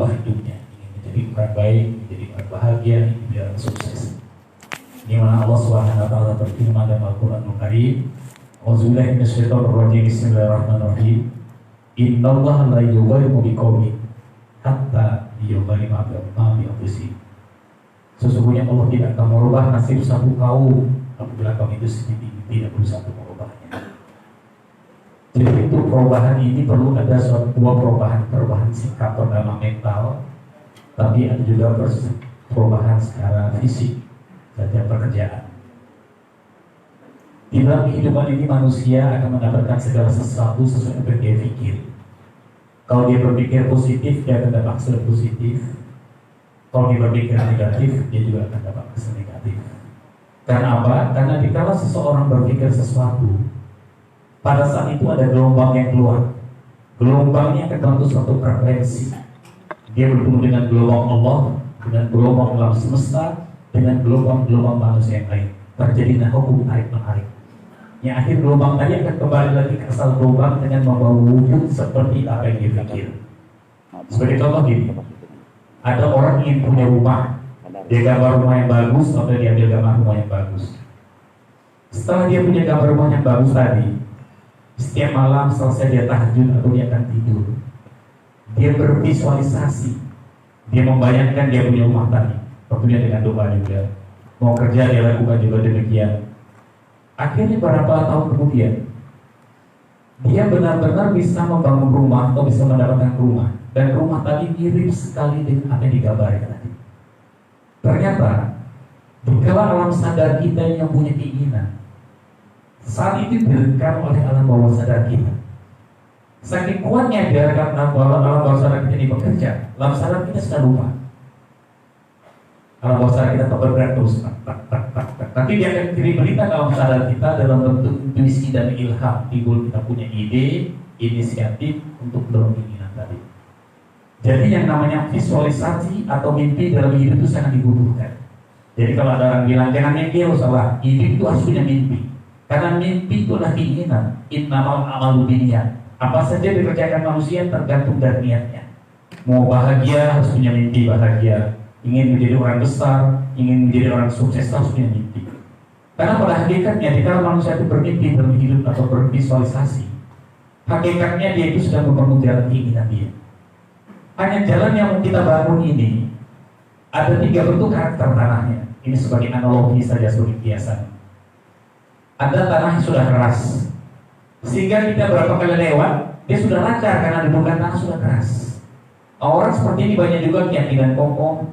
merubah hidupnya, ingin menjadi orang baik, menjadi orang bahagia, menjadi orang sukses. Di mana Allah Subhanahu wa taala berfirman dalam Al-Qur'anul Karim, "Auzubillahi minasyaitonir rajim. Bismillahirrahmanirrahim. Innallaha la yughayyiru biqaumin hatta yughayyiru ma bi anfusihim." Sesungguhnya Allah tidak akan merubah nasib satu kaum apabila kaum itu sendiri tidak berusaha untuk merubahnya. Jadi untuk perubahan ini perlu ada suatu dua perubahan sikap pertama mental, tapi ada juga perubahan secara fisik dan pekerjaan. Di dalam kehidupan ini manusia akan mendapatkan segala sesuatu sesuai dengan dia pikir. Kalau dia berpikir positif, dia akan dapat hasil positif. Kalau dia berpikir negatif, dia juga akan dapat hasil negatif. Karena apa? Karena dikala seseorang berpikir sesuatu, pada saat itu ada gelombang yang keluar. Gelombangnya akan membentuk suatu frekuensi. Dia bertemu dengan gelombang Allah, dengan gelombang alam semesta, dengan gelombang-gelombang manusia yang lain. Terjadilah hukum tarik-menarik. Yang akhir gelombang tadi akan kembali lagi ke asal gelombang dengan membawa wujud seperti apa yang dia pikir. Sebagai contoh gini, ada orang ingin punya rumah, dia gambar rumah yang bagus, atau dia ambil gambar rumah yang bagus. Setelah dia punya gambar rumah yang bagus tadi, setiap malam selesai dia tahajud atau dia akan tidur, dia bervisualisasi, dia membayangkan dia punya rumah tadi, tentunya dengan doa juga. Mau kerja dia lakukan juga demikian. Akhirnya beberapa tahun kemudian, dia benar-benar bisa membangun rumah atau bisa mendapatkan rumah, dan rumah tadi mirip sekali dengan apa yang digambarkan tadi. Ternyata dikala alam sadar kita yang punya keinginan, saat itu direkam oleh alam bawah sadar kita. Saking kuatnya direkam alam bawah sadar kita ini bekerja, alam sadar kita sudah lupa. Alam bawah sadar kita bergerak terus, tapi dia akan kirim berita dalam sadar kita dalam bentuk intuisi dan ilham. Timbul kita punya ide, inisiatif untuk dorong keinginan tadi. Jadi yang namanya visualisasi atau mimpi dalam hidup itu sangat dibutuhkan. Jadi kalau ada orang bilang jangan mimpi, lo salah. Hidup itu harus punya mimpi. Karena mimpi itu adalah keinginan. Innamal a'malu binniyat. Apa saja dikerjakan manusia tergantung dari niatnya. Mau bahagia harus punya mimpi bahagia. Ingin menjadi orang besar, ingin menjadi orang sukses harus punya mimpi. Karena pada hakikatnya jika manusia itu bermimpi dalam hidup atau bervisualisasi, hakikatnya dia itu sudah membangun jalan keinginan dia. Hanya jalan yang mau kita bangun ini ada 3 bentuk karakter tanahnya. Ini sebagai analogi saja, sebagai kiasan. Ada tanah yang sudah keras, sehingga kita berapa kali lewat dia sudah lancar karena di bukan tanah sudah keras. Orang seperti ini banyak juga keyakinan kokoh,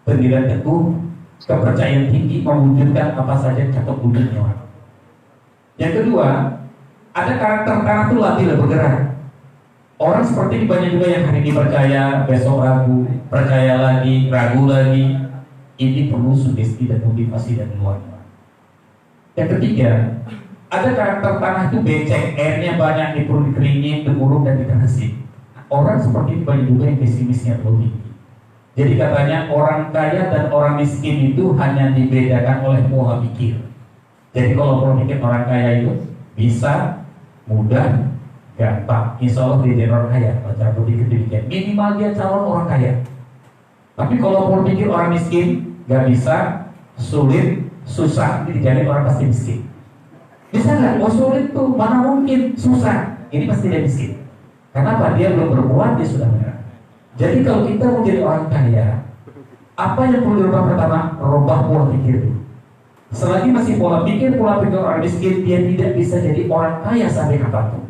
pendirian teguh, kepercayaan tinggi, mewujudkan apa saja catok wujudnya orang. Yang kedua, ada karakter tanah itu latih bergerak. Orang seperti ini banyak juga yang hari ini percaya, besok ragu, percaya lagi, ragu lagi. Ini perlu sugesti dan motivasi dari luar. Yang ketiga, ada karakter tanah itu becek, airnya banyak, diperlu dikeringin, diuruk dan dikasih. Orang seperti ini banyak juga yang pesimisnya terlalu tinggi. Jadi katanya orang kaya dan orang miskin itu hanya dibedakan oleh pola pikir. Jadi kalau pola pikir orang kaya itu bisa, mudah, gampang. Insya Allah dia jadi orang kaya. Kalau cara berpikir demikian, minimal dia calon orang kaya. Tapi kalau pola pikir orang miskin, gak bisa, sulit, susah, ini dijamin orang pasti miskin. Bisa nggak? Oh sulit tuh, mana mungkin, susah. Ini pasti dia miskin. Kenapa? Dia belum berbuat, dia sudah menyerah. Jadi kalau kita mau jadi orang kaya, apa yang perlu dirubah pertama? Rubah pola pikir. Selagi masih pola pikir orang miskin, dia tidak bisa jadi orang kaya sampai kapanpun.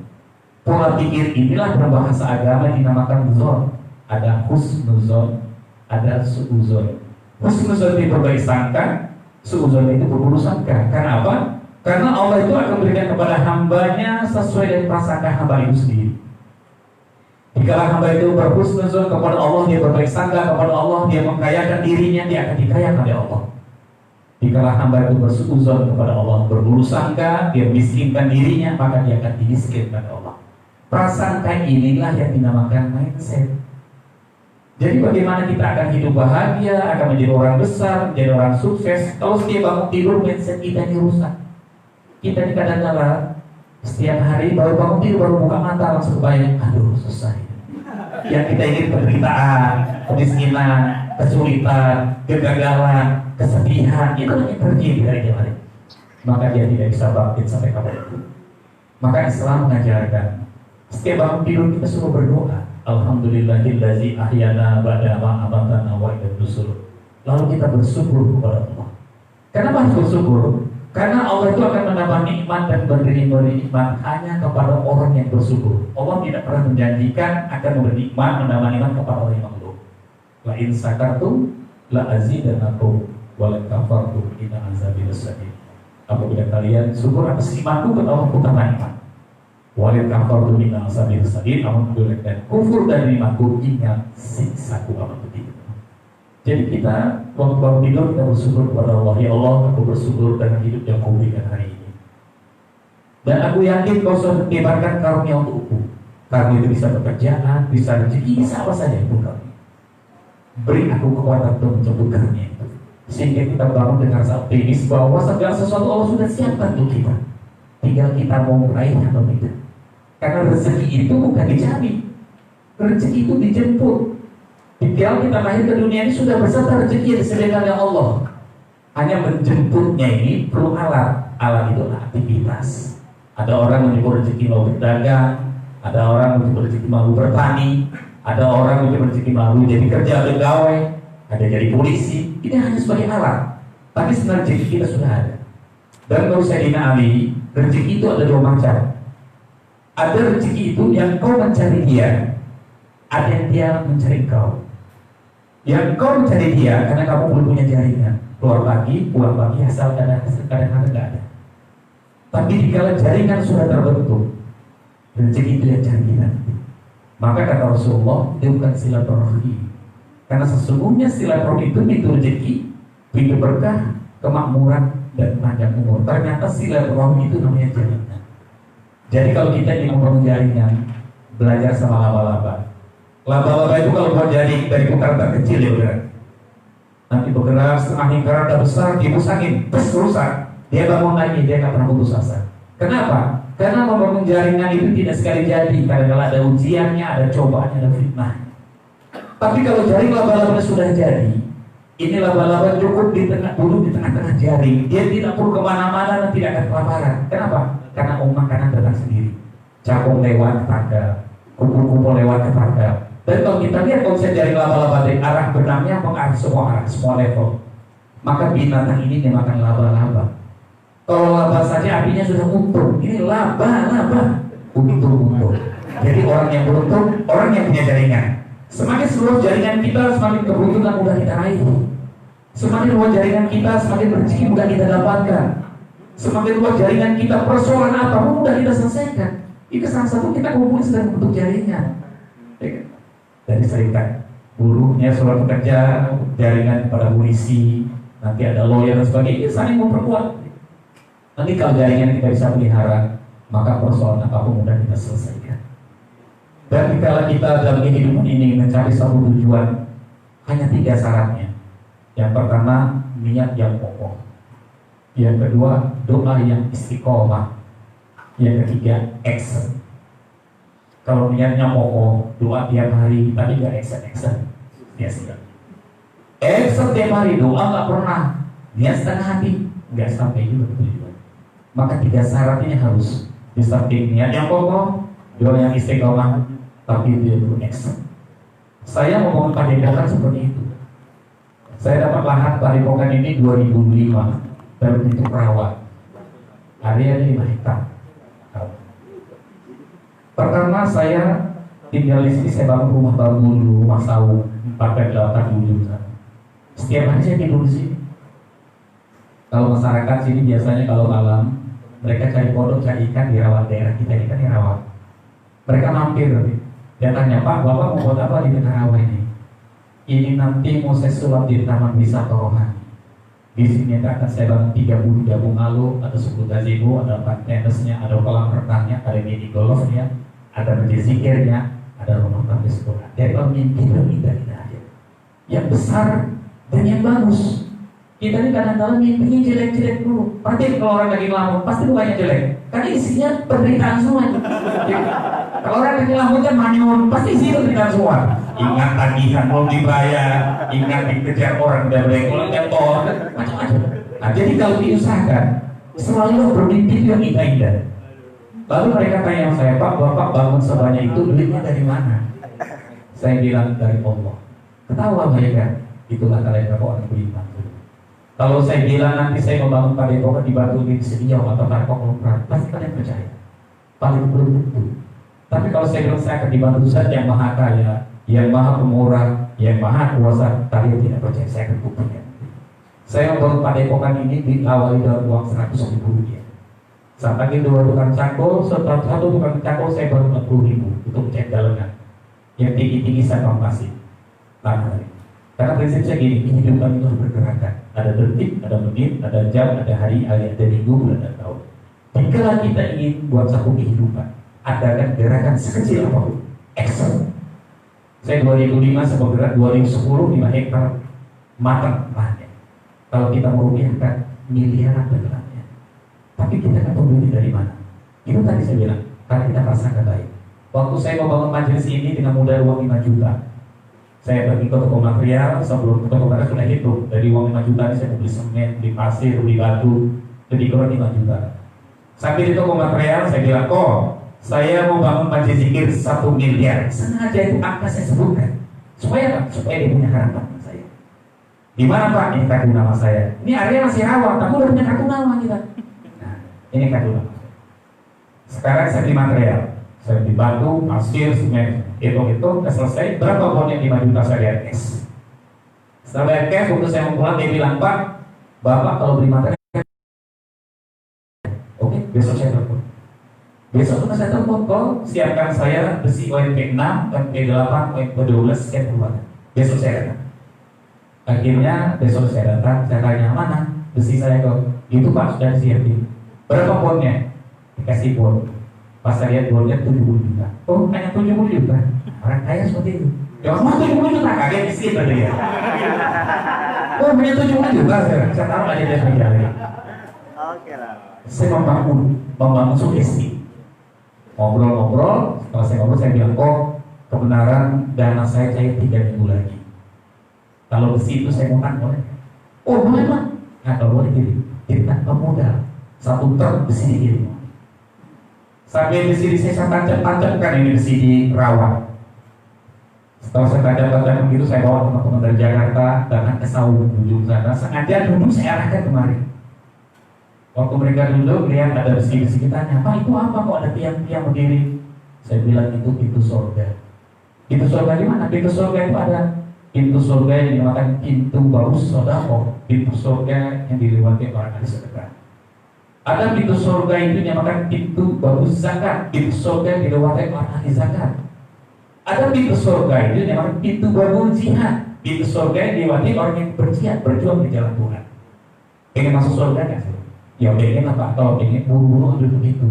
Pola pikir inilah berbahasa agama dinamakan zon. Ada husnuzon, ada suuzon. Husnuzon itu berbaik sangka, suuzon itu berburuk sangka. Karena apa? Karena Allah itu akan memberikan kepada hambanya sesuai dengan prasangka hamba itu sendiri. Jika hamba itu berhusnuzon kepada Allah, dia berbaik sangka kepada Allah, dia mengkayakan dirinya, dia akan dikayakan oleh Allah. Jika hamba itu bersuuzon kepada Allah, berburuk sangka, dia miskinkan dirinya, maka dia akan dimiskinkan oleh Allah. Prasangka inilah yang dinamakan mindset. Jadi bagaimana kita akan hidup bahagia, akan menjadi orang besar, menjadi orang sukses, kalau setiap bangun tidur mindset kita ini rusak. Kita kadang-kadang setiap hari baru bangun tidur, baru buka mata langsung bayang, aduh susah. Yang kita ingin penderitaan, kemiskinan, kesulitan, kegagalan, kesedihan, itu yang terjadi di hari kiamat. Maka dia tidak bisa bangkit sampai kapan itu. Maka Islam mengajarkan setiap bangun tidur kita suruh berdoa. Alhamdulillahillazi ahyana ba'da ma amatana wa ilaihi nusyur. Lalu kita bersyukur kepada Allah. Kenapa harus bersyukur? Karena Allah itu akan menambah nikmat dan memberi nikmat hanya kepada orang yang bersyukur. Allah tidak pernah menjanjikan akan memberi nikmat, menambah nikmat kepada orang yang makhluk. La in sakartum la azidannakum wa la kafartum inna azabi lasyadid. Apabila kalian syukur atas nikmatku, Allah akan tambah nikmat. Wa la kafartum inna azabi lasyadid. Apabila kalian kufur dari nikmatku, ingat siksaku amat pedih. Jadi kita waktu bangun tidur kita bersyukur kepada Allah. Ya Allah, aku bersyukur dengan hidup yang kau berikan hari ini. Dan aku yakin kau sudah menyebarkan karunia untukku. Karunia itu bisa pekerjaan, bisa rezeki, bisa apa saja itu karunia. Beri aku kekuatan untuk menjemput karunia itu. Sehingga kita bangun dengan rasa optimis bahwa segala sesuatu Allah sudah siapkan untuk kita. Tinggal kita mau meraihnya atau tidak. Karena rezeki itu bukan dicari, rezeki itu dijemput. Tinggal kita lahir ke dunia ini sudah beserta rezeki yang disediakan oleh Allah. Hanya menjemputnya ini perlu alat. Alat itu adalah aktivitas. Ada orang menjemput rezeki mau berdagang, ada orang menjemput rezeki mau bertani, ada orang menjemput rezeki mau jadi kerja pegawai, ada jadi polisi. Ini hanya sebagai alat. Tapi sebenarnya rezeki kita sudah ada. Dan kalau Sayyidina Ali, rezeki itu ada dua macam. Ada rezeki itu yang kau mencari dia, ada yang dia mencari kau. Yang kau mencari dia karena kamu belum punya jaringan, keluar pagi, pulang pagi, asal kadang-kadang nggak ada. Tapi jika jaringan sudah terbentuk, rezeki itu yang cari kita. Maka kata Rasulullah, itu bukan silaturahmi. Karena sesungguhnya silaturahmi itu pintu rezeki, pintu berkah, kemakmuran dan panjang umur. Ternyata silaturahmi itu namanya jaringan. Jadi kalau kita ingin membangun jaringan, belajar sama laba-laba. Laba-laba itu kalau buat jaring dari putar kecil ya udah. Nanti bergerak setengah lingkaran udah besar, dihembus angin, terus rusak. Dia bangun lagi, dia nggak pernah putus asa. Kenapa? Karena membangun jaringan itu tidak sekali jadi. Kadang-kadang ada ujiannya, ada cobaannya, ada fitnah. Tapi kalau jaring laba-laba sudah jadi, ini laba-laba cukup di tengah, duduk di tengah-tengah jaring. Dia tidak perlu kemana-mana dan tidak akan kelaparan. Kenapa? Karena makanan datang sendiri. Capung lewat tetangga, kumpul-kumpul lewat tetangga. Dan kalau kita lihat konsep jaring laba-laba dari arah benangnya mengarah semua arah, semua level. Maka binatang ini dimakan laba-laba. Kalau laba saja artinya sudah untung. Ini laba-laba, untung-untung. Jadi orang yang beruntung, orang yang punya jaringan. Semakin seluruh jaringan kita, semakin keberuntungan mudah kita raih. Semakin luas jaringan kita, semakin rezeki mudah kita dapatkan. Semakin luas jaringan kita, persoalan apa mudah kita selesaikan. Itu salah satu kita kumpul sedang membentuk jaringan. Dari serikat buruhnya, surat pekerja, jaringan pada polisi, nanti ada lawyer dan sebagainya, saling memperkuat. Nanti kalau jaringan kita bisa pelihara, maka persoalan apapun mudah kita selesaikan. Dan kalau kita dalam kehidupan ini mencari satu tujuan, hanya 3 syaratnya. Yang pertama, niat yang kokoh. Yang kedua, doa yang istiqomah. Yang ketiga, action. Kalau niatnya kokoh, doa tiap hari, tapi nggak action. Ya sudah. Action tiap hari, doa nggak pernah. Niat setengah hati, nggak sampai juga tujuan. Maka 3 syarat ini harus di samping niat yang kokoh, doa yang istiqomah, tapi dia perlu action. Saya membangun padepokan seperti itu. Saya dapat lahan padepokan ini 2005 dalam bentuk rawa. Area 5 hektar. Pertama saya tinggal di sini, saya bangun rumah bambu dulu, rumah saung 4x8 dulu. Setiap hari saya tidur di sini. Kalau masyarakat sini biasanya kalau malam mereka cari kodok, cari ikan di rawa daerah kita ini kan di rawa. Mereka mampir, dia tanya, Pak, Bapak mau buat apa di tengah rawa ini? Ini nanti mau saya sulap di Taman Wisata Rohani. Di sini akan saya bangun 30 jabung alu, ada 10 gazebo, ada 4 tenesnya, ada kolam renangnya, ada mini golfnya, ada masjid zikirnya, ada rumah tangga sekolah. Jadi kalau mimpi kita aja yang besar dan yang bagus. Kita ini kadang-kadang mimpinya jelek-jelek dulu. Pasti kalau orang lagi ngelamun, pasti bukannya jelek, karena isinya penderitaan semua. Kalau orang kecil rambutnya manyun, pasti situ dengan semua. Ingat tagihan belum dibayar, ingat dikejar orang dan kalau nyetor, macam-macam. Nah, jadi kalau diusahakan, selalu bermimpi yang indah-indah. Lalu mereka tanya saya, Pak, Bapak bangun sebanyak itu duitnya dari mana? Saya bilang dari Allah. Ketawa mereka, itulah kalian orang beriman. Kalau saya bilang nanti saya membangun padepokan di Batu di Sediau atau Tarkok Lomprat, pasti kalian percaya. Paling belum tentu. Tapi kalau saya bilang saya akan dibantu Zat yang maha kaya, yang maha pemurah, yang maha kuasa, kalian tidak percaya, saya akan buktikan. Saya membangun padepokan ini diawali dengan uang 100.000 rupiah. Saat lagi 2 tukang cangkul, satu tukang cangkul saya baru 40.000 untuk cek galengan. Yang tinggi-tinggi saya pasif tanah. Karena prinsip saya gini, kehidupan itu harus bergerakan. Ada detik, ada menit, ada jam, ada hari, ada minggu, ada tahun. Jika kita ingin buat satu kehidupan, adakan gerakan sekecil apapun, action. Saya 2005 saya bergerak 2010 5 hektar matang lahannya. Kalau kita merupiahkan miliaran bergeraknya, tapi kita nggak tahu duit dari mana. Itu tadi saya bilang, karena kita rasakan baik. Waktu saya membangun majelis ini dengan modal uang 5 juta, saya pergi ke toko material, sebelum ke toko material sudah hitung. Dari uang 5 juta ini saya beli semen, beli pasir, beli batu, jadi kurang 5 juta. Sampai di toko material saya bilang, saya mau bangun majelis zikir 1 miliar. Sengaja itu angka saya sebutkan. Supaya apa? Supaya dia punya harapan sama saya. Di mana Pak? Ini kartu nama saya. Ini area masih rawan, tapi udah punya kartu nama kita. Nah, ini kartu nama. Sekarang saya beli material. Saya beli batu, pasir, semen. Hitung-hitung, udah selesai. Berapa uangnya 5 juta saya lihat cash. Setelah bayar cash, waktu saya mau pulang, dia bilang, Pak, Bapak kalau beli material, oke, besok saya telepon. Besok saya telepon, kok siapkan saya besi OMP 6, OMP 8, OMP 12, sekian puluhan. Besok saya datang. Akhirnya besok saya datang, saya tanya, mana besi saya kok? Itu Pak, sudah disiapin. Berapa bonnya? Dikasih bon. Pas saya lihat bonnya 70 juta. Oh, hanya 70 juta. Orang kaya seperti itu. Ya, mau 70 juta, kaget miskin tadi ya. Oh, hanya 70 juta saya taruh aja dia penjara. Oke lah. Saya membangun sugesti. Ngobrol-ngobrol, setelah saya ngobrol saya bilang, kebenaran dana saya cair 3 minggu lagi. Kalau besi itu saya mau boleh? Boleh Pak. Nah, kalau boleh kirim. Jadi tanpa modal. 1 truk besi dikirim. Sampai di sini saya tancap-tancapkan ini besi di Rawang. Setelah saya tancap-tancapkan begitu, saya bawa teman-teman dari Jakarta datang ke Saung ujung sana. Sengaja duduk saya arahkan kemari. Waktu mereka duduk, lihat ada besi-besi, kita tanya, Pak itu apa kok ada tiang-tiang berdiri? Saya bilang itu pintu surga. Pintu surga di mana? Pintu surga itu ada pintu surga yang dinamakan pintu baus sodako, pintu surga yang dilewati orang ahli sedekah. Ada pintu surga itu dinamakan pintu baus zakat, pintu surga yang dilewati orang ahli zakat. Ada pintu surga itu dinamakan pintu babul jihad, pintu surga yang dilewati orang yang berjihad, berjuang di jalan Tuhan. Pengen masuk surga kan? Ya pengen apa? Kalau pengen buru-buru ambil begitu.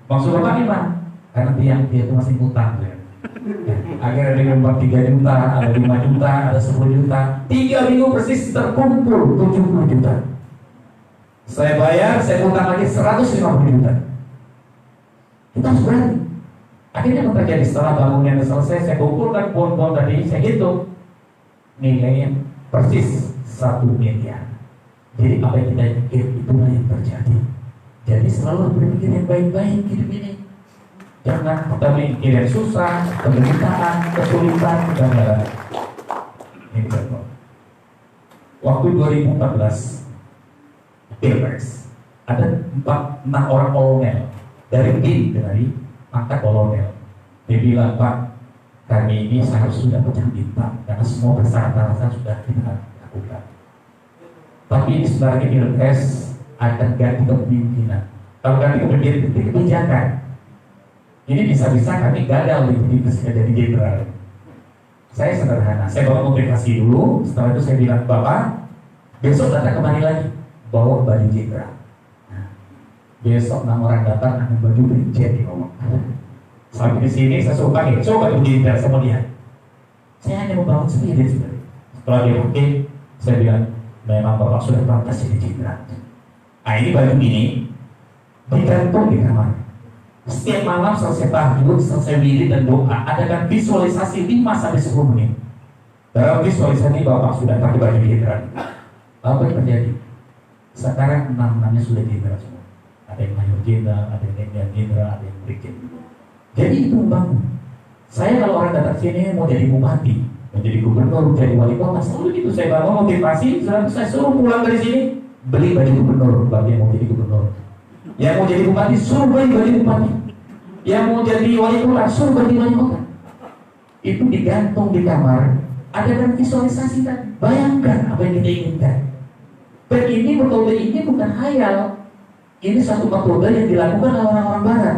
Maksud Bapak gimana? Karena dia itu masih utang ya. Akhirnya dia membuat 3 juta, ada 5 juta, ada 10 juta. 3 minggu persis terkumpul 70 juta. Saya bayar, saya utang lagi 150 juta. Kita harus berani. Akhirnya apa terjadi? Setelah bangunnya selesai, saya kumpulkan bon-bon tadi, saya hitung nilainya persis 1 miliar. Jadi apa yang kita pikir itulah yang terjadi. Jadi selalu berpikir yang baik-baik hidup ini. Jangan kita mikir yang susah, penderitaan, kesulitan, dan ini contoh. Waktu 2014 Pilpres ada 6 orang kolonel dari BIN, dari pangkat kolonel. Dia bilang, Pak, kami ini seharusnya sudah pecah bintang karena semua persyaratan sudah kita lakukan. Tapi ini sebenarnya Pilpres akan ganti kepemimpinan. Kalau ganti kepemimpinan itu kebijakan. Ini bisa-bisa kami gagal di jadi jenderal. Saya sederhana, saya bawa motivasi dulu. Setelah itu saya bilang, Bapak, besok datang kembali lagi, bawa baju jenderal. Nah, besok 6 orang datang dengan baju brigjen di bawah. Sampai di sini saya suruh pakai, coba baju jenderal, saya mau lihat. Saya hanya membangun sendiri sebenarnya. Setelah dia pakai, saya bilang, memang Bapak sudah pantas jadi jenderal. Nah, ini baju ini digantung di kamar. Setiap malam selesai tahajud, selesai wirid dan doa, adakan visualisasi 5-10 menit. Dalam visualisasi Bapak sudah pakai baju jenderal. Apa yang terjadi? Sekarang namanya sudah jenderal semua. Ada yang mayor jenderal, ada yang lejen jenderal, ada yang brigjen. Jadi itu membangun. Saya kalau orang datang sini mau jadi bupati, mau jadi gubernur, jadi wali kota, selalu gitu saya bangun motivasi. Setelah saya suruh pulang dari sini, beli baju gubernur bagi yang mau jadi gubernur. Yang mau jadi bupati, suruh beli baju bupati. Yang mau jadi wali kota, suruh beli wali kota. Itu digantung di kamar. Ada dan visualisasi kan. Bayangkan apa yang kita inginkan. Dan ini metode ini bukan khayal. Ini satu metode yang dilakukan oleh orang-orang Barat.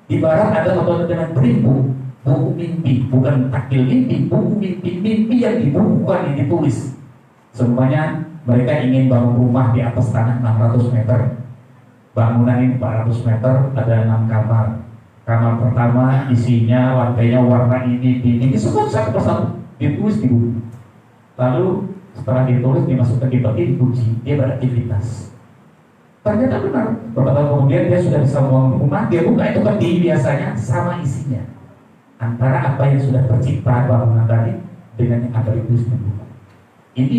Di Barat ada metode dengan beribu, buku mimpi, bukan takdir mimpi, buku mimpi yang dibukukan, yang ditulis. Semuanya mereka ingin bangun rumah di atas tanah 600 meter. Bangunan ini 400 meter, ada 6 kamar. Kamar pertama isinya lantainya warna ini semua satu persatu ditulis di buku. Lalu setelah ditulis dimasukkan di peti, dikunci, dia beraktivitas. Ternyata benar, beberapa tahun kemudian dia sudah bisa membangun rumah, dia buka itu peti biasanya sama isinya. Antara apa yang sudah tercipta bangunan tadi dengan yang ada ditulis di buku. Ini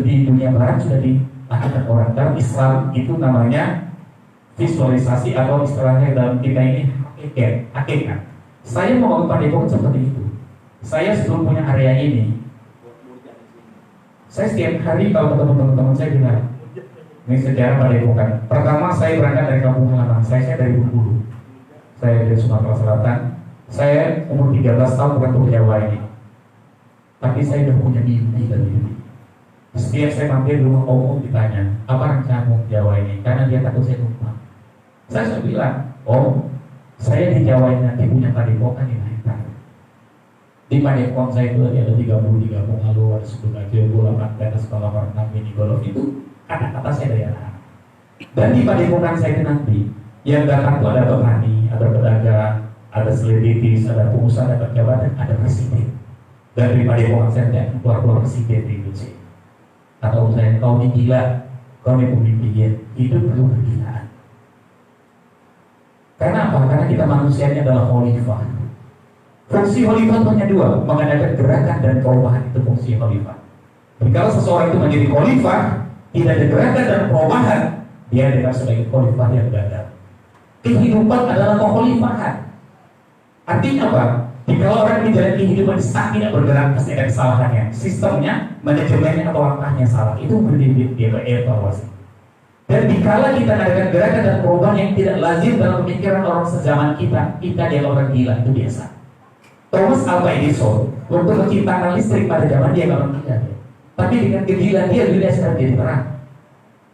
di dunia barat sudah dilakukan orang. Dalam Islam itu namanya visualisasi atau istilahnya dalam kita ini hakikat. Saya mau bangun padepokan seperti itu. Saya sebelum punya area ini, saya setiap hari kalau ketemu teman-teman saya bilang, ini sejarah padepokan. Pertama saya berangkat dari kampung halaman saya dari Bengkulu. Saya dari Sumatera Selatan. Saya umur 13 tahun berangkat ke Jawa ini. Tapi saya udah punya mimpi dari ini. Setiap saya mampir di rumah om ditanya, apa rencanamu di Jawa ini? Karena dia takut saya lupa. Saya sudah bilang, saya di Jawa ini nanti punya padepokan di Naitan. Di padepokan saya itu ada 33 Pungalu, ada Sudukajo, Gulapan, ada sekolah renang, mini golf itu kata-kata saya dari anak. Dan di padepokan saya itu nanti yang datang itu ada petani, ada pedagang, ada selebritis, ada pengusaha, ada pejabat, ada presiden. Dan di padepokan saya tidak keluar presiden di Indonesia. Atau saya kau ini gila, kau ini pemimpin, itu perlu kegilaan. Karena apa? Karena kita manusianya adalah khalifah. Fungsi khalifah hanya dua, mengadakan gerakan dan perubahan, itu fungsi khalifah. Jadi kalau seseorang itu menjadi khalifah, tidak ada gerakan dan perubahan, dia adalah sebagai khalifah yang gagal. Kehidupan adalah kekhalifahan. Artinya apa? Jika orang menjalani kehidupan stuck, tidak bergerak, pasti ada kesalahannya. Sistemnya, manajemennya atau langkahnya salah. Itu berdiri dia evaluasi. Dan dikala kita mengadakan gerakan dan perubahan yang tidak lazim dalam pemikiran orang sezaman kita adalah orang gila, itu biasa. Thomas Alva Edison untuk menciptakan listrik pada zaman dia orang gila. Tapi dengan kegilaan dia sedang jadi terang.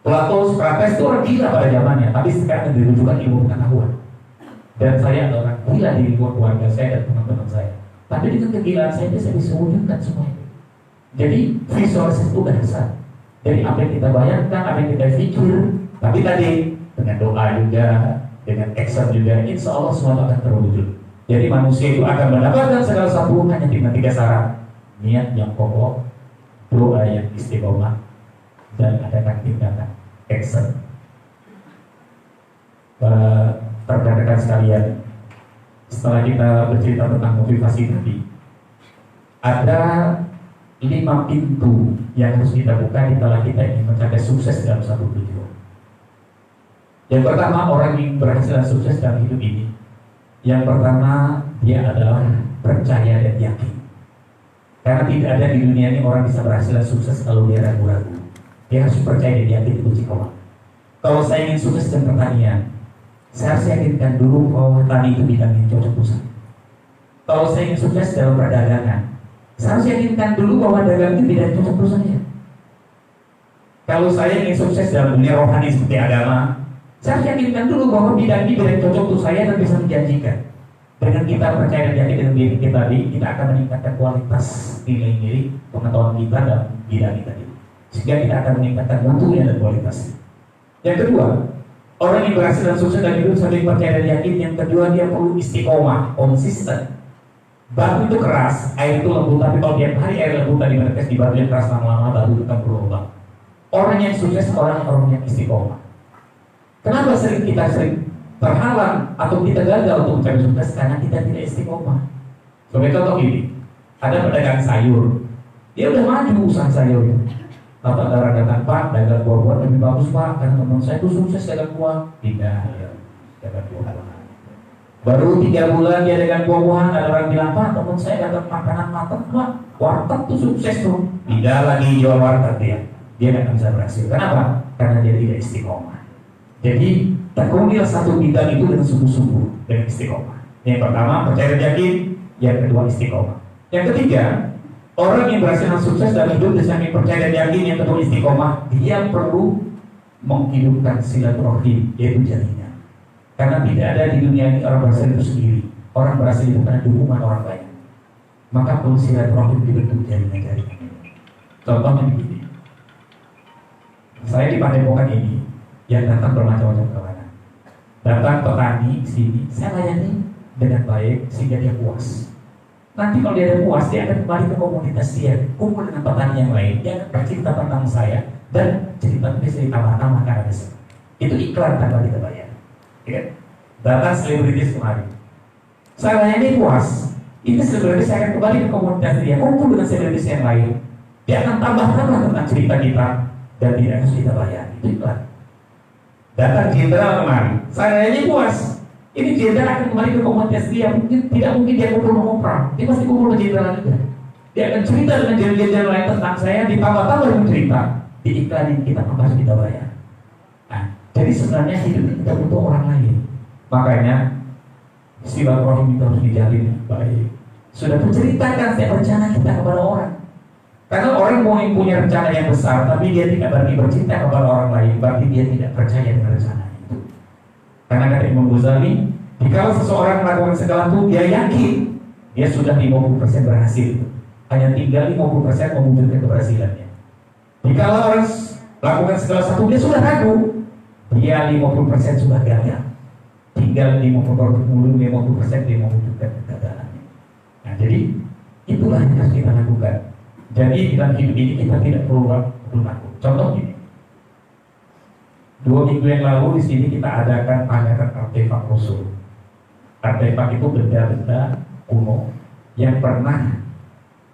Plato, Socrates itu orang gila pada zamannya, tapi sekarang dirujukan ilmu pengetahuan. Dan saya adalah orang gila di lingkungan keluarga saya dan teman-teman saya. Tapi dengan kegilaan saya bisa wujudkan semua itu. Jadi visualisasi itu dasar. Jadi apa yang kita bayangkan, apa yang kita pikir, tapi tadi dengan doa juga, dengan action juga, insya Allah semua akan terwujud. Jadi manusia itu akan mendapatkan segala sesuatu hanya dengan 3 syarat: niat yang kokoh, doa yang istiqomah, dan ada tindakan action. Rekan-rekan sekalian, setelah kita bercerita tentang motivasi tadi, ada 5 pintu yang harus kita buka setelah kita ingin mencapai sukses dalam satu tujuan. Yang pertama, orang yang berhasil dan sukses dalam hidup ini, yang pertama dia adalah percaya dan yakin. Karena tidak ada di dunia ini orang bisa berhasil dan sukses kalau dia ragu-ragu. Dia harus percaya dan yakin, itu kunci awal. Kalau saya ingin sukses dalam pertanian, saya harus yakinkan dulu bahwa tani itu bidang yang cocok untuk saya. Kalau saya ingin sukses dalam perdagangan, saya harus yakinkan dulu bahwa dagang itu bidang cocok untuk saya. Kalau saya ingin sukses dalam dunia rohani seperti agama, saya harus yakinkan dulu bahwa bidang ini bidang cocok untuk saya dan bisa menjanjikan. Dengan kita percaya dan yakin dengan diri kita akan meningkatkan kualitas nilai-nilai pengetahuan kita dalam bidang kita ini. Sehingga kita akan meningkatkan mutunya dan kualitasnya. Yang kedua, orang yang berhasil dan sukses dalam hidup saling percaya dan yakin. Yang kedua, dia perlu istiqomah, konsisten. Batu itu keras, air itu lembut, tapi kalau tiap hari air lembut tadi menetes di batu yang keras, lama-lama batu itu akan berubah. Orang yang sukses, orang yang istiqomah. Kenapa kita sering terhalang atau kita gagal untuk mencari sukses karena kita tidak istiqomah. Sebagai contoh ini, ada pedagang sayur, dia udah maju usaha sayur. Bapak darah datang, Pak, dagang buah-buahan lebih bagus Pak, karena teman saya itu sukses dagang buah. Tidak, ya, dagang buah-buahan. Baru 3 bulan dia dagang buah-buahan, ada orang bilang, Pak, teman saya dagang makanan matang, Pak, warteg tuh sukses tuh. Tidak lagi jual warteg dia nggak bisa berhasil. Kenapa? Karena dia tidak istiqomah. Jadi tekunilah satu bidang itu dengan sungguh-sungguh, dengan istiqomah. Yang pertama percaya dan yakin, yang kedua istiqomah. Yang ketiga, orang yang berhasil dan sukses dalam hidup dengan percaya dan yakin, yang kedua istiqomah, dia perlu menghidupkan silaturahim, yaitu jaringan. Karena tidak ada di dunia ini orang berhasil itu sendiri. Orang berhasil itu karena dukungan orang lain. Maka perlu silaturahim dibentuk jaringan-jaringan. Contohnya begini, saya di Padepokan ini yang datang bermacam-macam kalangan. Datang petani sini, saya layani dengan baik sehingga dia puas. Nanti kalau dia puas, dia akan kembali ke komunitas dia, kumpul dengan petani yang lain, dia akan bercerita tentang saya dan cerita bisa ditambah-tambah karena besar. Itu iklan tanpa kita bayar. Ya? Datang selebritis kemarin, saya layani puas. Ini selebritis saya akan kembali ke komunitas dia, kumpul dengan selebritis yang lain. Dia akan tambah-tambah tentang cerita kita dan tidak harus kita bayar. Itu iklan. Datang jenderal kemarin, saya ini puas. Ini jenderal akan kembali ke komunitas dia. Tidak mungkin dia kumpul mengoperang, dia pasti kumpul ke jenderal juga. Dia akan cerita dengan jenderal lain tentang saya, ditambah-tambah dengan cerita. Di iklan ini kita harus kita bayar. Nah, jadi sebenarnya hidup kita butuh orang lain. Makanya silaturahim itu harus dijalin baik. Sudah menceritakan setiap rencana kita kepada orang. Karena orang mau punya rencana yang besar, tapi dia tidak berani bercinta kepada orang lain, berarti dia tidak percaya dengan rencana itu. Karena kata Imam Ghazali, jika seseorang melakukan segala itu, dia yakin dia sudah 50% berhasil. Hanya tinggal 50% mewujudkan keberhasilannya. Jika orang melakukan segala sesuatu, dia sudah ragu, dia 50% sudah gagal. Tinggal 50% dia mewujudkan kegagalannya. Nah, jadi itulah yang harus kita lakukan. Jadi dalam hidup ini kita tidak perlu takut. Contoh gini, 2 minggu yang lalu di sini kita adakan pameran artefak Rasul. Artefak itu benda-benda kuno yang pernah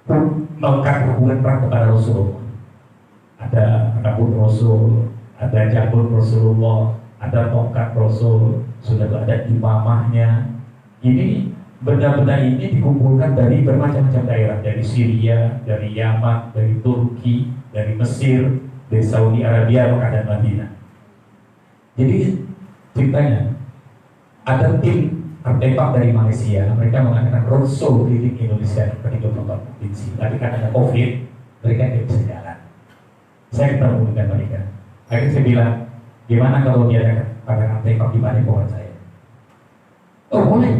melekat hubungan erat kepada Rasulullah. Ada rambut Rasul, ada jambul Rasulullah, ada tongkat Rasul, sudah ada imamahnya. Ini benda-benda ini dikumpulkan dari bermacam-macam daerah, dari Syria, dari Yaman, dari Turki, dari Mesir, dari Saudi Arabia, Mekah dan Madinah. Jadi ceritanya ada tim artefak dari Malaysia, mereka mengadakan roadshow di Indonesia ke 34 provinsi. Tapi karena COVID, mereka tidak bisa jalan. Saya ketemu dengan mereka. Akhirnya saya bilang, gimana kalau diadakan pada artefak di Padepokan saya? Oh boleh.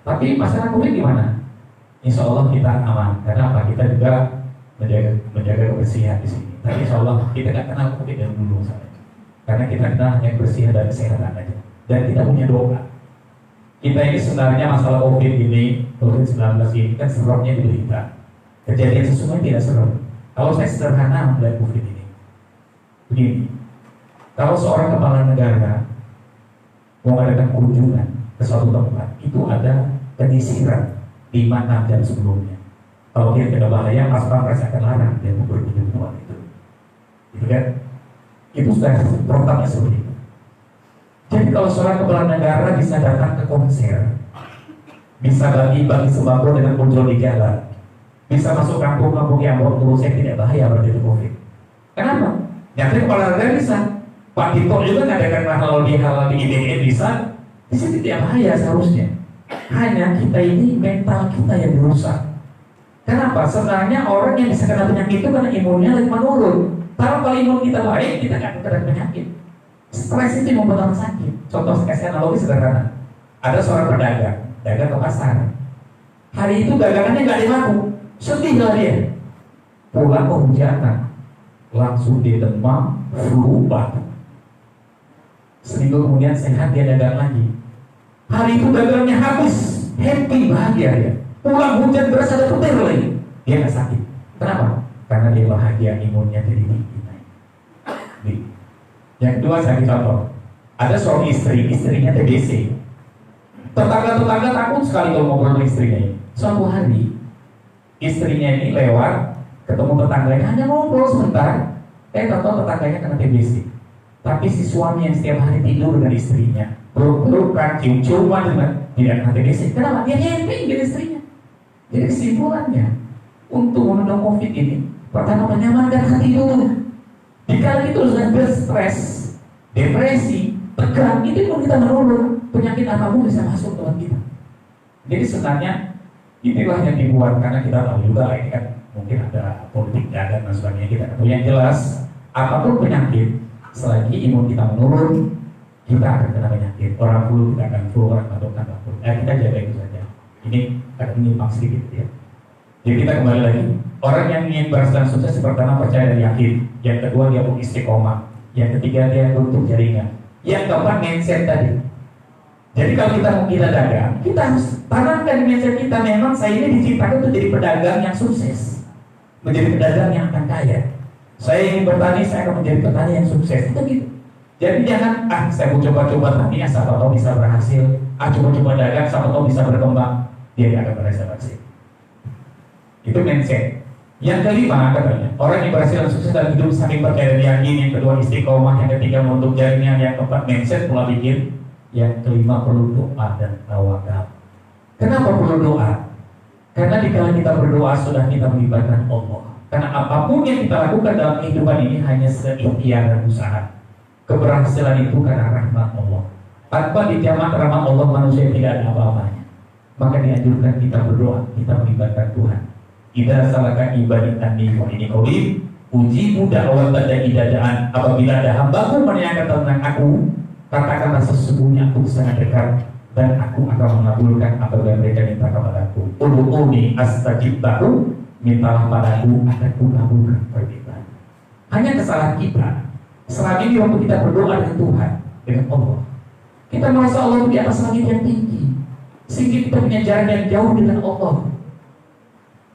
Tapi masalah COVID gimana? Insya Allah kita aman. Karena apa? Kita juga menjaga kebersihan di sini. Tapi insya Allah kita nggak kenal COVID dari dulu misalnya. Karena kita kenal hanya kebersihan dan kesehatan aja. Dan kita punya doa. Kita ini sebenarnya masalah COVID ini, COVID-19 ini kan seremnya di berita. Kejadian sesungguhnya tidak serem. Kalau saya sederhana melihat COVID ini, begini. Kalau seorang kepala negara mau mengadakan kunjungan ke suatu tempat, itu ada penyisiran 5-6 jam sebelumnya. Kalau dia tidak bahaya, pas pampres akan larang dia mau berkunjung ke tempat itu. Gitu kan? Itu sudah protapnya seperti itu. Jadi kalau seorang kepala negara bisa datang ke konser, bisa bagi-bagi sembako dengan muncul di jalan, bisa masuk kampung-kampung yang menurut saya tidak bahaya berarti itu COVID. Kenapa? Nyata kepala negara bisa. Pak Tito juga ngadakan halal di IDN bisa. Di sini tidak bahaya seharusnya. Hanya kita ini mental kita yang dirusak. Kenapa? Sebenarnya orang yang bisa kena penyakit itu karena imunnya lagi menurun. Kalau imun kita baik, kita nggak kena penyakit. Stres itu yang membuat orang sakit. Contoh saya kasih analogi sederhana. Ada seorang pedagang, dagang ke pasar. Hari itu dagangannya nggak dilaku, sedih lah dia. Pulang kehujanan, langsung dia demam, flu, batuk. Seminggu kemudian sehat, dia dagang lagi. Hari itu dagangnya habis, happy, bahagia dia. Pulang hujan deras ada petir lagi, dia nggak sakit. Kenapa? Karena dia bahagia, imunnya jadi tinggi. Yang kedua saya contoh, Ada suami istri, istrinya TBC. Tetangga-tetangga takut sekali kalau ngobrol dengan istrinya ini. Suatu hari, istrinya ini lewat, ketemu tetangganya, hanya ngobrol sebentar. Tahu tetangganya kena TBC. Tapi si suami yang setiap hari tidur dengan istrinya, peluk-pelukan, cium-ciuman dengan tidak kena TBC. Kenapa? Dia happy dengan istrinya. Jadi kesimpulannya, untuk mengenal COVID ini, pertama menyamankan hati dulu. Jika itu sudah berstres, depresi, tegang, itu pun kita menurun, penyakit apapun bisa masuk dalam kita. Jadi sebenarnya inilah yang dibuat, karena kita tahu juga ini kan mungkin ada politik dagang dan sebagainya, kita tahu yang jelas apapun penyakit, selagi imun kita menurun, kita akan kena penyakit. Orang flu kita akan flu, orang batuk akan batuk. Kita jaga itu saja. Ini akan menyimpang sedikit ya. Jadi kita kembali lagi, orang yang ingin berhasil sukses pertama percaya dan yakin, yang kedua dia pun istiqomah, yang ketiga dia bentuk jaringan, yang keempat mindset tadi. Jadi kalau kita mau kita dagang, kita harus tanamkan mindset kita, memang saya ini diciptakan untuk jadi pedagang yang sukses, menjadi pedagang yang akan kaya. Saya ingin bertani, saya akan menjadi petani yang sukses. Itu gitu. Jadi jangan, saya mau coba-coba tani, siapa tahu bisa berhasil. Coba-coba dagang, siapa tahu bisa berkembang. Dia tidak akan berhasil. Itu mindset. Yang kelima katanya, orang yang berhasil dan sukses dalam hidup saking percaya dan yakin. Yang kedua istiqomah, yang ketiga membentuk jaringan, yang keempat mindset pola pikir, yang kelima perlu doa dan tawakal. Kenapa perlu doa? Karena dikala kita berdoa sudah kita melibatkan Allah. Karena apapun yang kita lakukan dalam kehidupan ini hanya seikhtiar dan usaha. Keberhasilan itu karena rahmat Allah. Tanpa dijamah rahmat Allah, manusia tidak ada apa-apanya. Maka dianjurkan kita berdoa, kita melibatkan Tuhan. Idza salaka ibadi anni wa inni qarib ujibu da'wata da'i dadaan. Apabila ada hambaku menanyakan tentang aku, katakanlah sesungguhnya aku sangat dekat dan aku akan mengabulkan apabila mereka minta kepadaku. Ud'uuni astajib lakum, mintalah padaku akan kukabulkan permintaan. Hanya kesalahan kita selama ini waktu kita berdoa dengan Tuhan, dengan Allah, kita merasa Allah di atas langit yang tinggi, sehingga kita punya jalan yang jauh dengan Allah.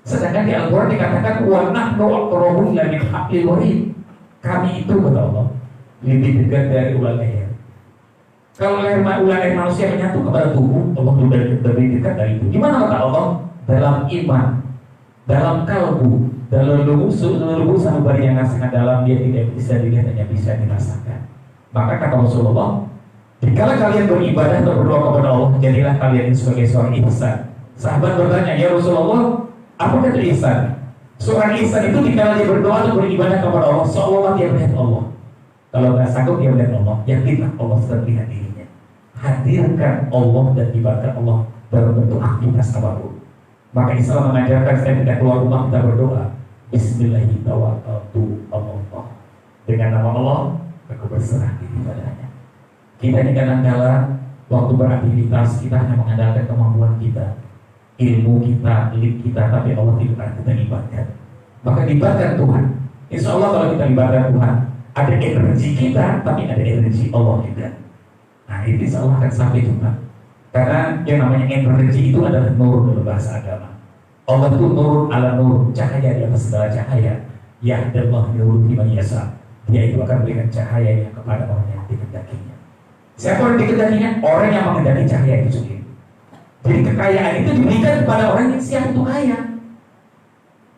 Sedangkan di Al-Quran dikatakan wa nahnu aqrabu ila min haqqil warid. Kami itu kata Allah lebih dekat dari ular leher. Kalau ular leher manusia menyatu kepada tubuh, Allah lebih dekat dari itu. Gimana kata Allah? Dalam iman, dalam kalbu, dalam lugu sanubari yang sangat dalam, dia tidak bisa dilihat, hanya bisa dirasakan. Maka kata Rasulullah, jika kalian beribadah atau berdoa kepada Allah, jadilah kalian sebagai seorang ihsan. Sahabat bertanya, ya Rasulullah, apa kata ihsan? Seorang ihsan itu jika dia berdoa atau beribadah kepada Allah, seolah dia melihat Allah. Kalau nggak sanggup dia melihat Allah, yakinlah Allah sedang melihat dirinya. Hadirkan Allah dan ibadah Allah dalam bentuk aktivitas apapun. Maka Islam mengajarkan saya tidak keluar rumah kita berdoa. Bismillahirrahmanirrahim. Dengan nama Allah, aku berserah diri padanya. Kita ini kadang-kadang waktu beraktivitas kita hanya mengandalkan kemampuan kita, ilmu kita, lead kita, tapi Allah tidak akan kita libatkan. Maka libatkan Tuhan. Insya Allah kalau kita libatkan Tuhan, ada energi kita, tapi ada energi Allah juga. Nah itu insya Allah akan sampai juga. Karena yang namanya energi itu adalah nur dalam bahasa agama. Allah itu nur ala nur, cahaya di atas segala cahaya. Yahdallahu nuru liman yasha. Dia itu akan berikan cahaya kepada orang yang dikehendakinya. Siapa yang dikehendakinya? Orang yang menghendaki cahaya itu sendiri. Jadi kekayaan itu diberikan kepada orang yang siap untuk kaya.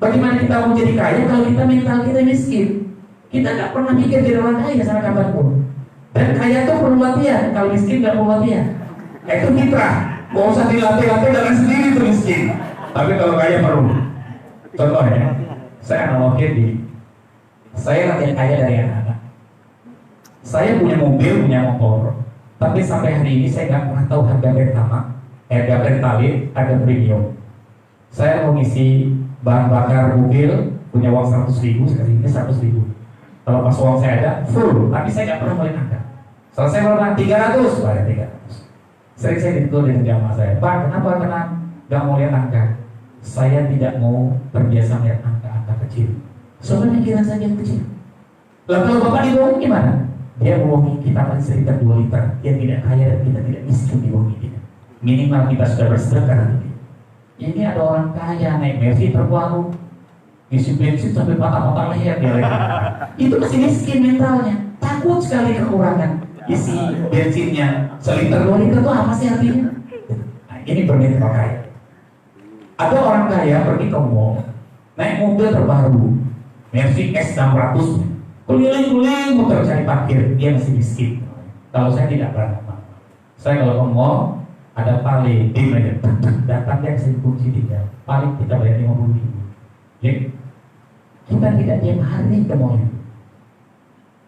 Bagaimana kita mau jadi kaya kalau kita mental kita miskin? Kita nggak pernah mikir jadi orang kaya sampai kapanpun. Dan kaya itu perlu latihan. Kalau miskin nggak perlu latihan. Itu fitrah. Mau usah dilatih-latih dengan sendiri itu miskin. Tapi kalau kaya perlu. Contohnya, saya analogin di saya latihan kaya dari anak-anak. Saya punya mobil, punya motor, tapi sampai hari ini saya nggak pernah tahu harga pertama, harga pertalit, harga premium. Saya mau ngisi bahan bakar mobil, punya uang 100.000, sekali ini 100.000. Kalau pas uang saya ada, full, tapi saya nggak pernah melihat angka. Selesai berapa? 300, bayar 300. Sering saya ditegur dengan jamaah saya, Pak, kenapa nggak mau lihat angka? Saya tidak mau terbiasa melihat angka-angka kecil. Soalnya pikiran saya kecil. Lalu kalau Bapak dibohong gimana? Dia bohongi kita kan sekitar 2 liter. Dia tidak kaya dan kita tidak miskin dibohongi dia. Minimal kita sudah bersedekah nanti. Ini ada orang kaya naik Mercy terbaru, isi bensin sampai patah-patah leher dia lagi. Itu masih miskin mentalnya, takut sekali kekurangan. isi bensinnya seliter 2 liter itu apa sih artinya? Nah, ini bermitra kaya. Ada orang kaya pergi ke mall, naik mobil terbaru, Mercedes S600, keliling-keliling muter cari parkir, dia masih miskin. Kalau saya tidak pernah, saya kalau ke mall ada paling di meja, datang yang saya kunci dia, paling kita bayar 50.000. Ya, kita tidak tiap hari ke mall.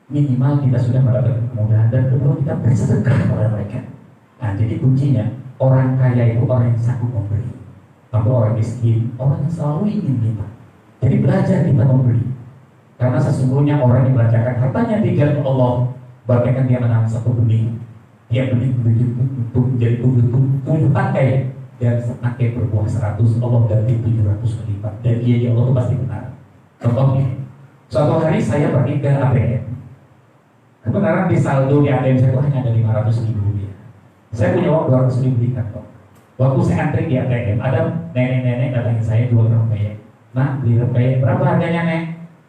Minimal kita sudah mendapatkan kemudahan dan kedua kita bersedekah kepada mereka. Nah, jadi kuncinya orang kaya itu orang yang sanggup memberi. Tapi orang miskin, orang yang selalu ingin minta. Jadi belajar kita memberi. Karena sesungguhnya orang yang belanjakan hartanya di jalan Allah, bagaikan dia menanam satu benih. Dia benih untuk menjadi 7 tangkai dan setangkai berbuah 100, Allah ganti 700 kali lipat. Dan dia Allah itu pasti benar. Contohnya, suatu hari saya pergi ke ATM. Kebenaran di saldo di ATM saya itu hanya ada 500.000 rupiah. Saya punya uang 200.000 di kantong. Waktu saya antri di ATM, ada nenek-nenek datangin saya 2 rempeyek. Nah, beli rempeyek berapa harganya, Nek?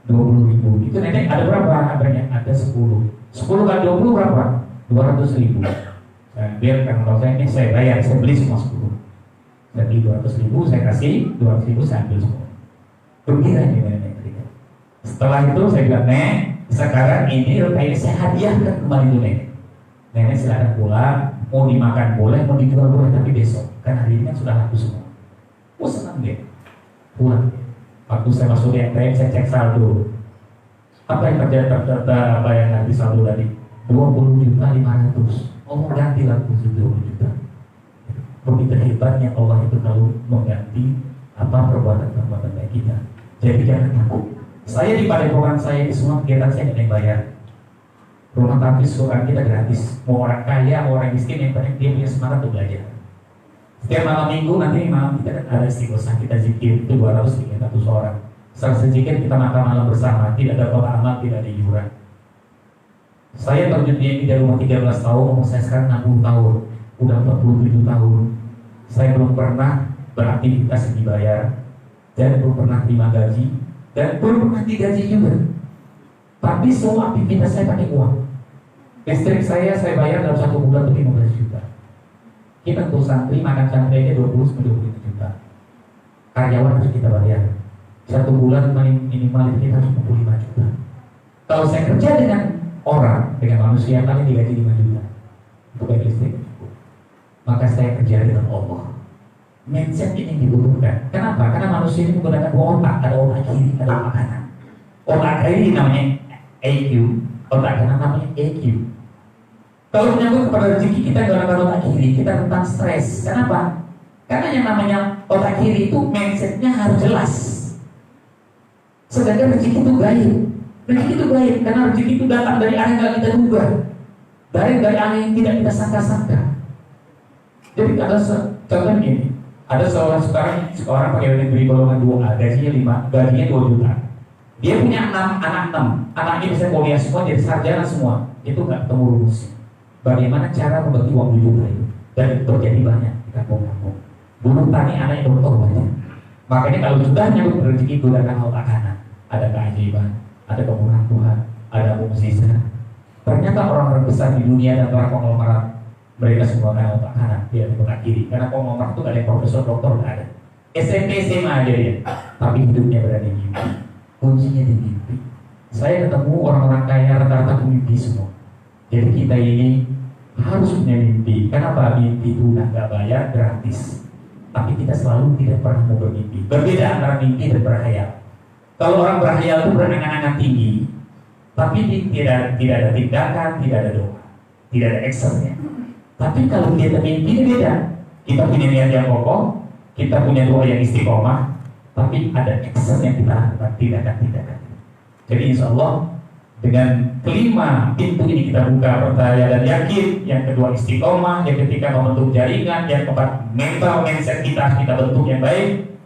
20.000. Itu nenek ada berapa harganya? Ada 10. 10 kali 20 berapa? 200.000. Saya biarkan kalau saya ini saya bayar, saya beli semua 10. Saya beli 200.000, saya kasih 200.000, saya ambil semua. Gembira nih nenek. Setelah itu saya bilang, Nek, sekarang ini rempeyek saya hadiahkan kembali tuh Nenek. Nenek silakan pulang, mau dimakan boleh, mau dijual boleh, tapi besok. Kan hari ini kan sudah laku semua. Oh senang deh. Pulang. Waktu saya masuk di ATM, saya cek saldo. Apa yang terjadi apa yang nanti saldo tadi? 20.500.000. Allah ganti laku 20 juta. Begitu hebatnya Allah itu kalau mengganti apa perbuatan-perbuatan baik kita. Jadi jangan takut. Saya di padepokan saya di semua kegiatan saya tidak ada yang bayar. Rumah tapis Quran kita gratis. Mau orang kaya, mau orang miskin, yang penting dia punya semangat untuk belajar. Setiap malam minggu nanti malam kita kan ada istighosah, kita zikir itu 200-300 orang. Setelah zikir kita makan malam bersama, tidak ada kotak amal, tidak ada iuran. Saya terjun di dari umur 13 tahun, umur saya sekarang 60 tahun, udah 47 tahun. Saya belum pernah beraktivitas yang dibayar dan belum pernah terima gaji dan belum pernah digaji juga. Tapi semua aktivitas saya pakai uang. Listrik saya bayar dalam 1 bulan untuk 15 juta. Kita untuk santri makan santri aja 20-25 juta. Karyawan harus kita bayar 1 bulan minimal kita harus 25 juta. Kalau saya kerja dengan orang, dengan manusia paling digaji 5 juta untuk bayar listrik, maka saya kerja dengan Allah. Mindset ini dibutuhkan. Kenapa? Karena manusia ini menggunakan 2 otak, ada otak kiri, ada otak kanan. Otak kiri namanya IQ, otak kanan namanya EQ. Kalau menyangkut kepada rezeki kita gunakan otak kiri, kita rentan stres. Kenapa? Karena yang namanya otak kiri itu mindsetnya harus jelas. Sedangkan rezeki itu gaib. Rezeki itu gaib karena rezeki itu datang dari arah yang tidak kita duga, dari arah yang tidak kita sangka-sangka. Jadi ada contoh ini, ada seorang pegawai negeri golongan 2A, gajinya 2 juta. Dia punya 6 anak, anaknya bisa kuliah semua, jadi sarjana semua. Itu nggak ketemu rumusnya. Bagaimana cara membagi uang 2 juta itu? Dan terjadi banyak di kampung-kampung. Bunuh tani anaknya dokter banyak. Makanya kalau sudah nyambut rezeki itu datang otak kanan, ada keajaiban, ada kemurahan Tuhan, ada mukjizat. Ternyata orang-orang besar di dunia dan para konglomerat mereka semua kan otak kanan, dia otak kiri. Karena konglomerat itu gak ada profesor, dokter gak ada. SMP, SMA aja dia. Tapi hidupnya berada di mimpi. Kuncinya di mimpi. Saya ketemu orang-orang kaya rata-rata mimpi semua. Jadi kita ini harus punya mimpi. Kenapa? Mimpi itu udah gak bayar, gratis. Tapi kita selalu tidak pernah mau bermimpi. Berbeda antara mimpi dan berhayal. Kalau orang berhayal itu berangan-angan tinggi, tapi tidak ada tindakan, tidak ada doa, tidak ada actionnya. Tapi kalau dia bermimpi beda. Kita punya niat yang kokoh, kita punya doa yang istiqomah, tapi ada action yang kita lakukan, tindakan. Jadi insya Allah dengan kelima pintu ini kita buka, percaya dan yakin. Yang kedua istiqomah, yang ketiga membentuk jaringan, yang keempat mental mindset kita bentuk yang baik,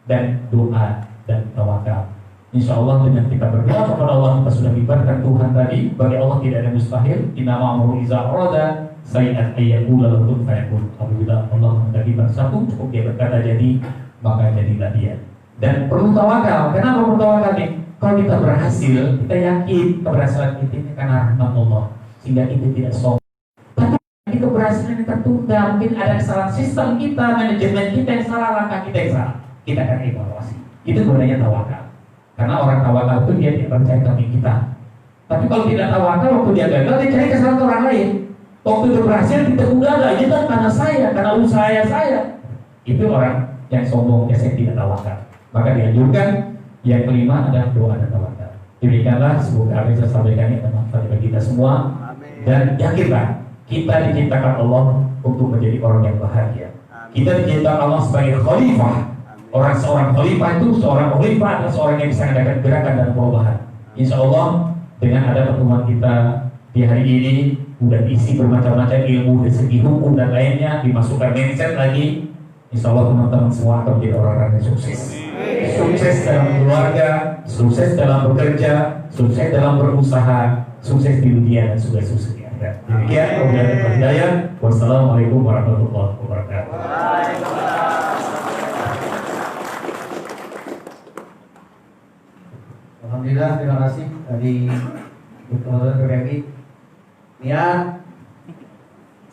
dan doa dan tawakal. Insya Allah dengan kita berdoa kepada Allah, kita sudah libatkan Tuhan tadi. Bagi Allah tidak ada mustahil. Innama amruhu iza arada sayyi'an ayyaqula lahu kun fayakun. Apabila Allah menghendaki satu, cukup dia berkata jadi, maka jadilah dia. Dan perlu tawakal. Kenapa perlu tawakal nih? Kalau kita berhasil, kita yakin keberhasilan kita ini karena rahmat Allah. sehingga kita tidak sombong. Tapi ini keberhasilan yang tertunda, mungkin ada kesalahan sistem kita, manajemen kita yang salah, langkah kita yang salah. Kita akan evaluasi. Itu gunanya tawakal. Karena orang tawakal itu dia tidak percaya kami kita. Tapi kalau tidak tawakal, waktu dia gagal, dia cari kesalahan orang lain. Waktu itu berhasil, kita udah itu kan karena saya, karena usaha saya. Itu orang yang sombong, biasanya tidak tawakal. Maka dianjurkan yang kelima adalah doa dan tawakal. Demikianlah semoga apa yang saya sampaikan ini bermanfaat bagi kita semua. Dan yakinlah kita diciptakan Allah untuk menjadi orang yang bahagia. Kita diciptakan Allah sebagai khalifah. Seorang khalifah itu seorang khalifah adalah seorang yang bisa mengadakan gerakan dan perubahan. Insya Allah dengan ada pertemuan kita di hari ini udah isi bermacam-macam ilmu dari segi hukum dan lainnya, dimasukkan mindset lagi. Insya Allah teman-teman semua akan menjadi orang-orang yang sukses. Sukses dalam keluarga, sukses dalam bekerja, sukses dalam berusaha, sukses di dunia dan sukses di akhirat. Demikian wabillahi hidayah. Wassalamualaikum warahmatullahi wabarakatuh. Alhamdulillah, terima kasih dari Dr. PPMI. Niat,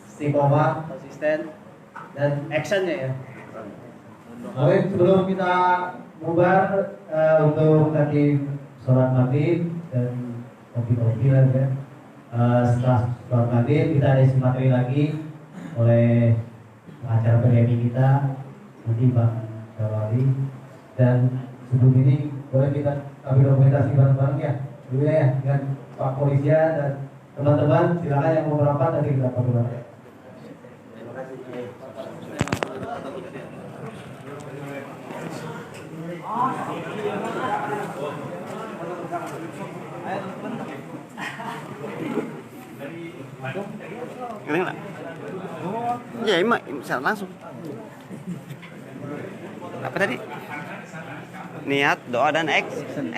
istiqomah, konsisten, dan actionnya ya. Oke, sebelum kita bubar untuk tadi sholat maghrib dan kopi-kopi lah ya. Setelah sholat maghrib kita ada isi materi lagi oleh pengacara PPMI kita nanti Pak Syawali. Dan sebelum ini boleh kita ambil dokumentasi bareng-bareng ya dulu ya dengan Pak Polisian dan teman-teman. Silakan yang mau merapat nanti kita perlu. Kalian nggak? Ya, ini bisa langsung. Apa tadi? Niat, doa, dan action.